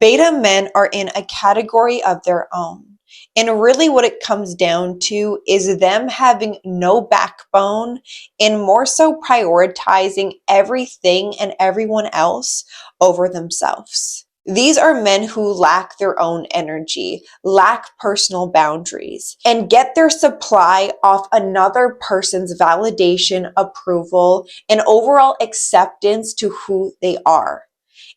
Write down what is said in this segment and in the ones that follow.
Beta men are in a category of their own. And really, what it comes down to is them having no backbone and more so prioritizing everything and everyone else over themselves. These are men who lack their own energy, lack personal boundaries, and get their supply off another person's validation, approval, and overall acceptance to who they are.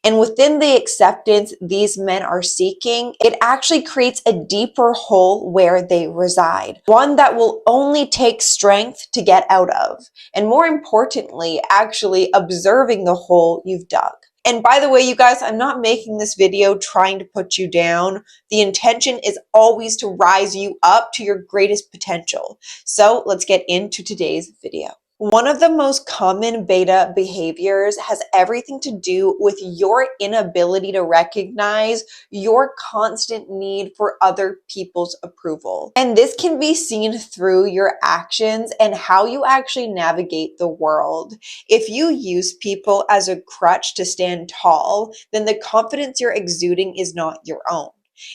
And within the acceptance these men are seeking, it actually creates a deeper hole where they reside, one that will only take strength to get out of. And more importantly, actually observing the hole you've dug. And by the way, you guys, I'm not making this video trying to put you down. The intention is always to rise you up to your greatest potential. So let's get into today's video. One of the most common beta behaviors has everything to do with your inability to recognize your constant need for other people's approval. And this can be seen through your actions and how you actually navigate the world. If you use people as a crutch to stand tall, then the confidence you're exuding is not your own.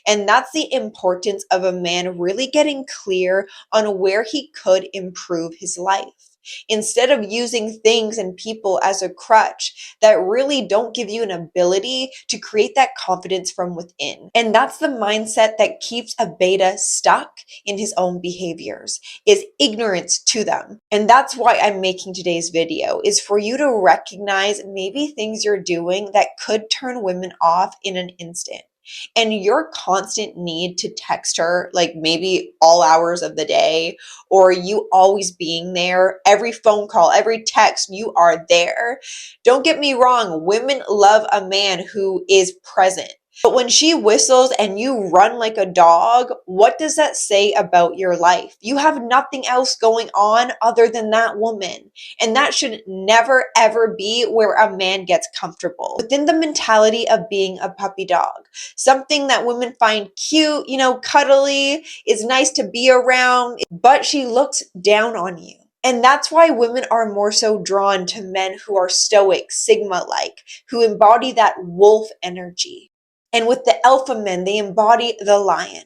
And that's the importance of a man really getting clear on where he could improve his life. Instead of using things and people as a crutch that really don't give you an ability to create that confidence from within. And that's the mindset that keeps a beta stuck in his own behaviors, is ignorance to them. And that's why I'm making today's video, is for you to recognize maybe things you're doing that could turn women off in an instant. And your constant need to text her, like maybe all hours of the day, or you always being there, every phone call, every text, you are there. Don't get me wrong, women love a man who is present. But when she whistles and you run like a dog, what does that say about your life? You have nothing else going on other than that woman. And that should never, ever be where a man gets comfortable. Within the mentality of being a puppy dog, something that women find cute, cuddly, is nice to be around, but she looks down on you. And that's why women are more so drawn to men who are stoic, Sigma-like, who embody that wolf energy. And with the alpha men, they embody the lion.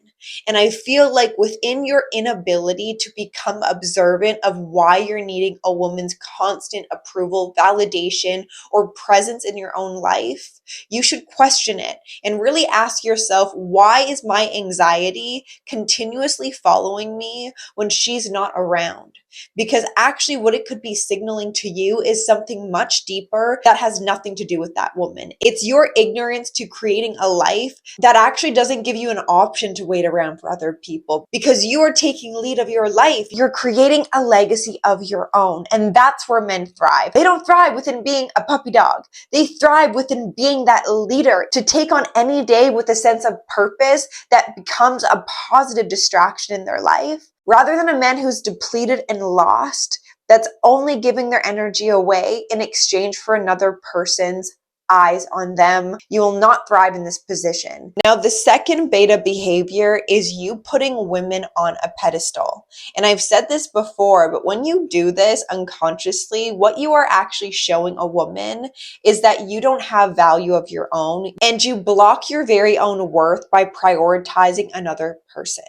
And I feel like within your inability to become observant of why you're needing a woman's constant approval, validation, or presence in your own life, you should question it and really ask yourself, why is my anxiety continuously following me when she's not around? Because actually what it could be signaling to you is something much deeper that has nothing to do with that woman. It's your ignorance to creating a life that actually doesn't give you an option to wait around for other people, because you are taking lead of your life. You're creating a legacy of your own. And that's where men thrive. They don't thrive within being a puppy dog. They thrive within being that leader to take on any day with a sense of purpose that becomes a positive distraction in their life. Rather than a man who's depleted and lost, that's only giving their energy away in exchange for another person's eyes on them, you will not thrive in this position. Now, the second beta behavior is you putting women on a pedestal. And I've said this before, but when you do this unconsciously, what you are actually showing a woman is that you don't have value of your own, and you block your very own worth by prioritizing another person.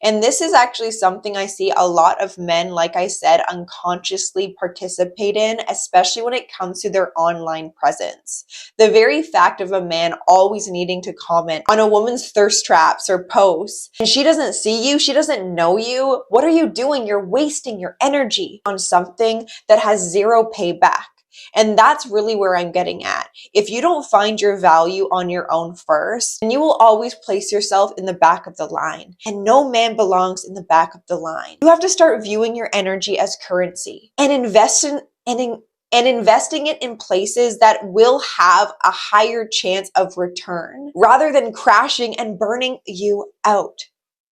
And this is actually something I see a lot of men, like I said, unconsciously participate in, especially when it comes to their online presence. The very fact of a man always needing to comment on a woman's thirst traps or posts, and she doesn't see you, she doesn't know you. What are you doing? You're wasting your energy on something that has zero payback. And that's really where I'm getting at. If you don't find your value on your own first, then you will always place yourself in the back of the line. And no man belongs in the back of the line. You have to start viewing your energy as currency and investing it in places that will have a higher chance of return rather than crashing and burning you out.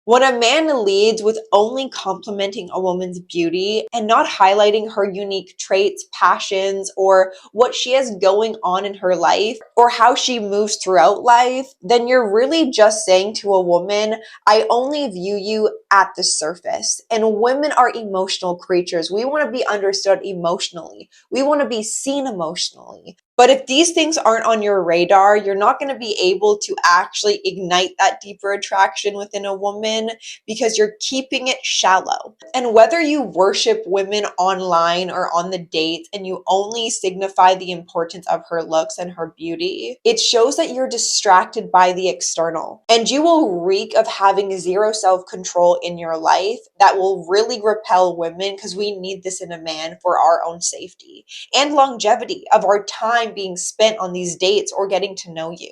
When a man leads with only complimenting a woman's beauty and not highlighting her unique traits, passions, or what she has going on in her life, or how she moves throughout life, then you're really just saying to a woman, I only view you at the surface. And women are emotional creatures. We want to be understood emotionally. We want to be seen emotionally. But if these things aren't on your radar, you're not going to be able to actually ignite that deeper attraction within a woman because you're keeping it shallow. And whether you worship women online or on the dates and you only signify the importance of her looks and her beauty, it shows that you're distracted by the external. And you will reek of having zero self-control in your life that will really repel women, because we need this in a man for our own safety and longevity of our time being spent on these dates or getting to know you.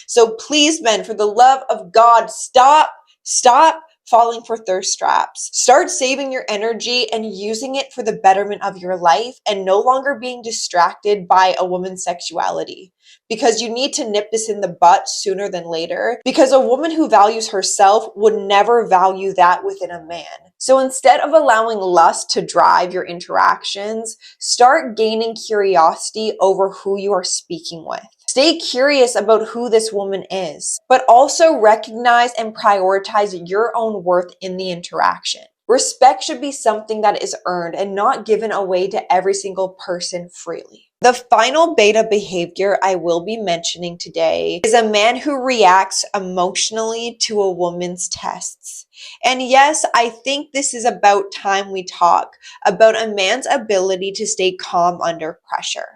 So please, men, for the love of God, stop falling for thirst traps. Start saving your energy and using it for the betterment of your life and no longer being distracted by a woman's sexuality. Because you need to nip this in the butt sooner than later, because a woman who values herself would never value that within a man. So instead of allowing lust to drive your interactions, start gaining curiosity over who you are speaking with. Stay curious about who this woman is, but also recognize and prioritize your own worth in the interaction. Respect should be something that is earned and not given away to every single person freely. The final beta behavior I will be mentioning today is a man who reacts emotionally to a woman's tests. And yes, I think this is about time we talk about a man's ability to stay calm under pressure.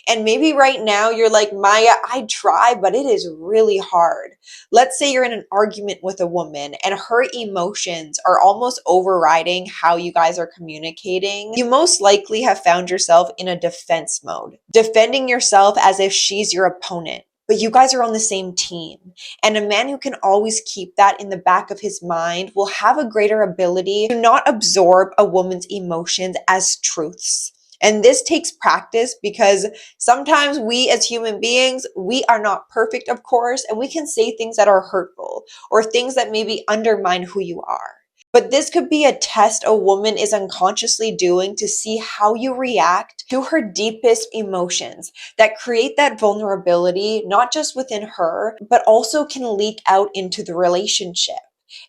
And maybe right now you're like, Maya, I try, but it is really hard. Let's say you're in an argument with a woman and her emotions are almost overriding how you guys are communicating. You most likely have found yourself in a defense mode, defending yourself as if she's your opponent. But you guys are on the same team. And a man who can always keep that in the back of his mind will have a greater ability to not absorb a woman's emotions as truths. And this takes practice, because sometimes we as human beings, we are not perfect, of course, and we can say things that are hurtful or things that maybe undermine who you are. But this could be a test a woman is unconsciously doing to see how you react to her deepest emotions that create that vulnerability, not just within her, but also can leak out into the relationship.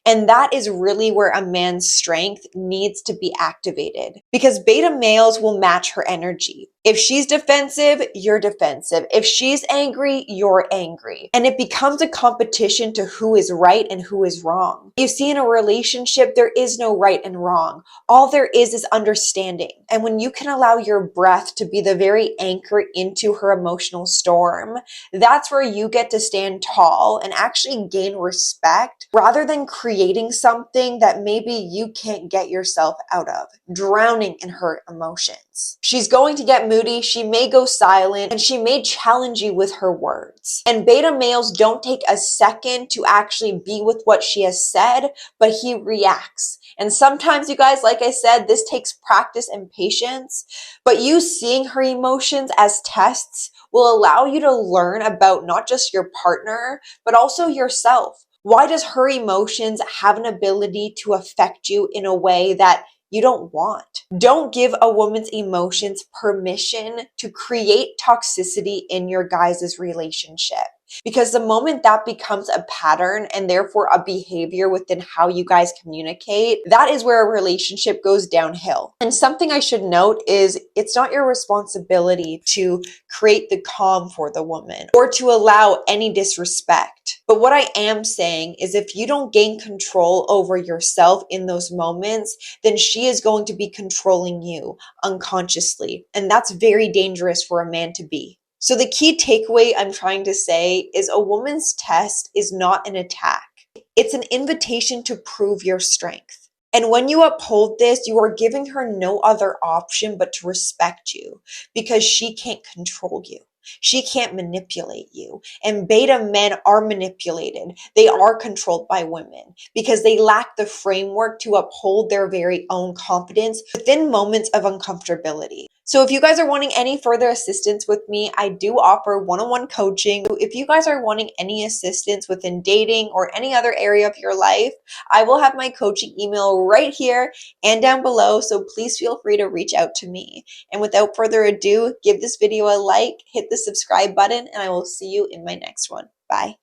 And that is really where a man's strength needs to be activated, because beta males will match her energy. If she's defensive, you're defensive. If she's angry, you're angry. And it becomes a competition to who is right and who is wrong. You see, in a relationship, there is no right and wrong. All there is understanding. And when you can allow your breath to be the very anchor into her emotional storm, that's where you get to stand tall and actually gain respect, rather than creating something that maybe you can't get yourself out of, drowning in her emotions. She's going to get moody, she may go silent, and she may challenge you with her words. And beta males don't take a second to actually be with what she has said, but he reacts. And sometimes, you guys, like I said, this takes practice and patience, but you seeing her emotions as tests will allow you to learn about not just your partner, but also yourself. Why does her emotions have an ability to affect you in a way that you don't want? Don't give a woman's emotions permission to create toxicity in your guys' relationship. Because the moment that becomes a pattern and therefore a behavior within how you guys communicate, that is where a relationship goes downhill. And something I should note is it's not your responsibility to create the calm for the woman or to allow any disrespect. But what I am saying is, if you don't gain control over yourself in those moments, then she is going to be controlling you unconsciously. And that's very dangerous for a man to be. So the key takeaway I'm trying to say is, a woman's test is not an attack. It's an invitation to prove your strength. And when you uphold this, you are giving her no other option but to respect you, because she can't control you. She can't manipulate you. And beta men are manipulated. They are controlled by women because they lack the framework to uphold their very own confidence within moments of uncomfortability. So if you guys are wanting any further assistance with me, I do offer one-on-one coaching. If you guys are wanting any assistance within dating or any other area of your life, I will have my coaching email right here and down below. So please feel free to reach out to me. And without further ado, give this video a like, hit the subscribe button, and I will see you in my next one. Bye.